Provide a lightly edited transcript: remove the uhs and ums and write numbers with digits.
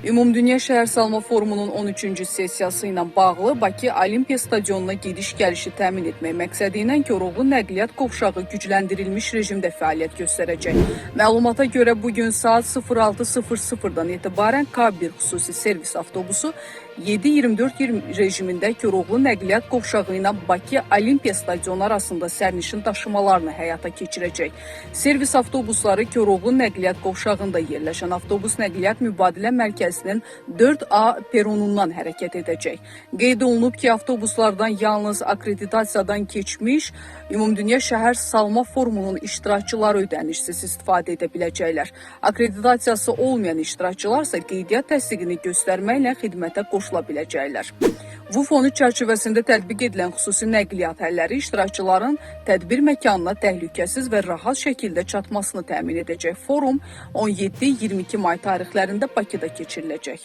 Ümumdünya Şəhər Salma Forumunun 13-cü sessiyası ilə bağlı Bakı Olimpiya Stadionuna gediş-gəlişi təmin etmək məqsədi ilə Koroğlu nəqliyyat qovşağı gücləndirilmiş rejimdə fəaliyyət göstərəcək. Məlumata görə bugün saat 06:00-dan etibarən K1 xüsusi servis avtobusu 7-24 rejimində Koroğlu nəqliyyat qovşağı ilə Bakı Olimpiya Stadionu arasında sərnişin daşımalarını həyata keçirəcək. Servis avtobusları Koroğlu nəqliyyat qovşağında yerləşən avtobus nəqliyyat mübadilə mərkəzinin 4A peronundan hərəkət edəcək. Qeyd olunub ki, avtobuslardan yalnız akreditasiyadan keçmiş Ümumdünya Şəhər Salma Forumunun iştirakçıları ödənişsiz istifadə edə biləcəklər. Akreditasiyası olmayan iştirakçılar isə qeydiyyat təsdiqini göstərməklə xidmətə qoşula biləcəklər. VUF 13 çərçivəsində tətbiq edilən xüsusi nəqliyyat həlləri iştirakçıların tədbir məkanına təhlükəsiz və rahat şəkildə çatmasını təmin edəcək. Forum 17-22 may tarixlərində Bakıda keçiriləcək.